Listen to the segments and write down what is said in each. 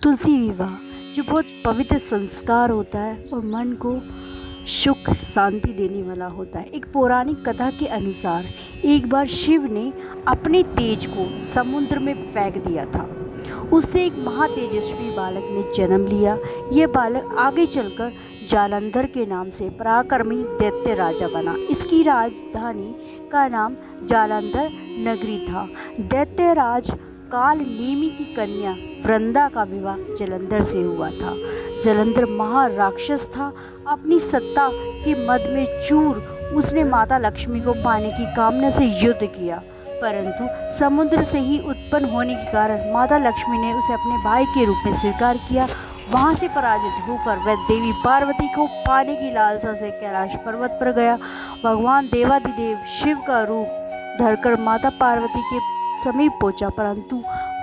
तुलसी विवाह जो बहुत पवित्र संस्कार होता है और मन को सुख शांति देने वाला होता है। एक पौराणिक कथा के अनुसार एक बार शिव ने अपने तेज को समुद्र में फेंक दिया था। उससे एक महातेजस्वी बालक ने जन्म लिया। यह बालक आगे चलकर जालंधर के नाम से पराक्रमी दैत्य राजा बना। इसकी राजधानी का नाम जालंधर नगरी था। दैत्य राज काल नेमी की कन्या वृंदा का विवाह जालंधर से हुआ था। जालंधर महाराक्षस था। अपनी सत्ता के मद में चूर उसने माता लक्ष्मी को पाने की कामना से युद्ध किया, परंतु समुद्र से ही उत्पन्न होने के कारण माता लक्ष्मी ने उसे अपने भाई के रूप में स्वीकार किया। वहां से पराजित होकर वह देवी पार्वती को पाने की लालसा से कैलाश पर्वत पर गया। भगवान देवाधिदेव शिव का रूप धरकर माता पार्वती के समीप पहुंचा, परंतु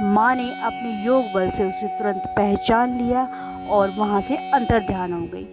माँ ने अपने योग बल से उसे तुरंत पहचान लिया और वहां से अंतर्ध्यान हो गई।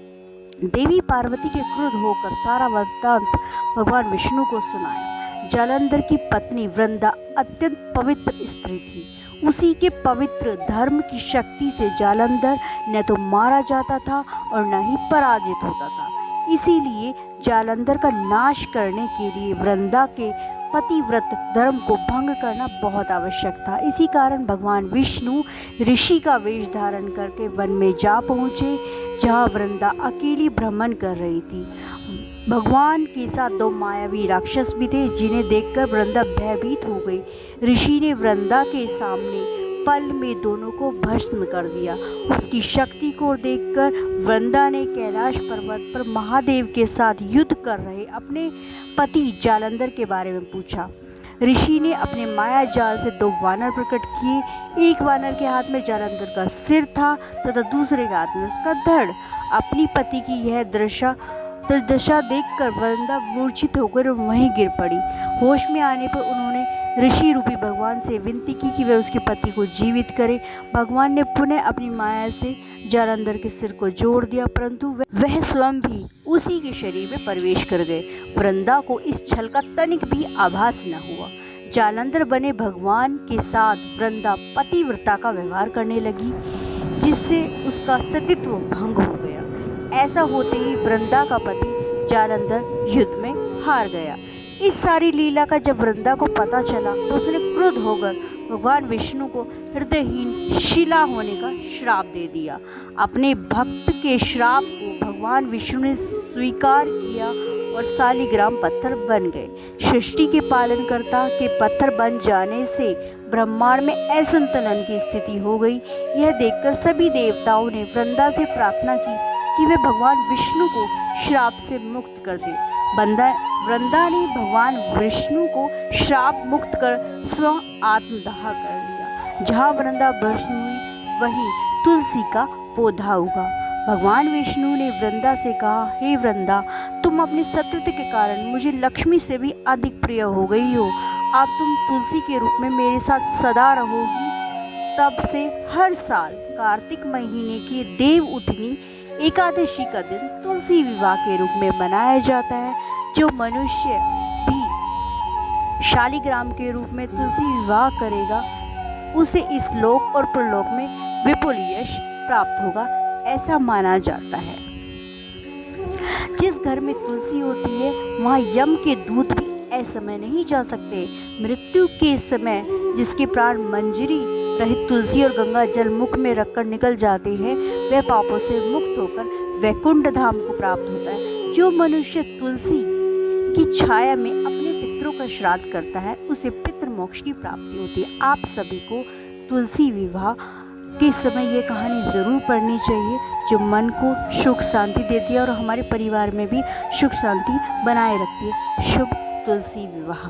देवी पार्वती के क्रुद्ध होकर सारा वृत्तांत भगवान विष्णु को सुनाया। जालंधर की पत्नी वृंदा अत्यंत पवित्र स्त्री थी। उसी के पवित्र धर्म की शक्ति से जालंधर न तो मारा जाता था और न ही पराजित होता था। इसीलिए जालंधर का नाश करने के लिए वृंदा के पतिव्रत धर्म को भंग करना बहुत आवश्यक था। इसी कारण भगवान विष्णु ऋषि का वेश धारण करके वन में जा पहुँचे, जहाँ वृंदा अकेली भ्रमण कर रही थी। भगवान के साथ दो मायावी राक्षस भी थे, जिन्हें देखकर वृंदा भयभीत हो गई। ऋषि ने वृंदा के सामने पल में दोनों को भस्म कर दिया। उसकी शक्ति को देखकर वृंदा ने कैलाश पर्वत पर महादेव के साथ युद्ध कर रहे अपने पति जालंधर के बारे में पूछा। ऋषि ने अपने माया जाल से दो वानर प्रकट किए। एक वानर के हाथ में जालंधर का सिर था तथा दूसरे के हाथ में उसका धड़। अपनी पति की यह दशा देखकर वृंदा मूर्छित होकर वहीं गिर पड़ी। होश में आने पर उन्होंने ऋषि रूपी भगवान से विनती की कि वह उसके पति को जीवित करे। भगवान ने पुनः अपनी माया से जालंधर के सिर को जोड़ दिया, परंतु वह स्वयं भी उसी के शरीर में प्रवेश कर गए। वृंदा को इस छल का तनिक भी आभास न हुआ। जालंधर बने भगवान के साथ वृंदा पतिव्रता का व्यवहार करने लगी, जिससे उसका सतीत्व भंग हो गया। ऐसा होते ही वृंदा का पति जालंधर युद्ध में हार गया। इस सारी लीला का जब वृंदा को पता चला तो उसने क्रुद्ध होकर भगवान विष्णु को हृदयहीन शिला होने का श्राप दे दिया। अपने भक्त के श्राप को भगवान विष्णु ने स्वीकार किया और शालिग्राम पत्थर बन गए। सृष्टि के पालनकर्ता के पत्थर बन जाने से ब्रह्मांड में असंतुलन की स्थिति हो गई। यह देखकर सभी देवताओं ने वृंदा से प्रार्थना की कि वे भगवान विष्णु को श्राप से मुक्त कर दे। वृंदा ने भगवान विष्णु को श्राप मुक्त कर स्वयं आत्मदाह कर लिया। जहाँ वृंदा भस्म हुई वहीं तुलसी का पौधा उगा। भगवान विष्णु ने वृंदा से कहा, हे वृंदा, तुम अपने सत्वत्व के कारण मुझे लक्ष्मी से भी अधिक प्रिय हो गई हो। अब तुम तुलसी के रूप में मेरे साथ सदा रहोगी। तब से हर साल कार्तिक महीने की देव उठनी एकादशी का दिन तुलसी विवाह के रूप में मनाया जाता है। जो मनुष्य भी शालिग्राम के रूप में तुलसी विवाह करेगा उसे इस लोक और परलोक में विपुल यश प्राप्त होगा, ऐसा माना जाता है। जिस घर में तुलसी होती है वहाँ यम के दूत भी असमय नहीं जा सकते। मृत्यु के समय जिसके प्राण मंजरी रहित तुलसी और गंगा जल मुख में रखकर निकल जाते हैं, वह पापों से मुक्त होकर वैकुंठ धाम को प्राप्त होता है। जो मनुष्य तुलसी की छाया में अपने पितरों का श्राद्ध करता है उसे पितृ मोक्ष की प्राप्ति होती है। आप सभी को तुलसी विवाह के समय ये कहानी ज़रूर पढ़नी चाहिए, जो मन को सुख शांति देती है और हमारे परिवार में भी सुख शांति बनाए रखती है। शुभ तुलसी विवाह।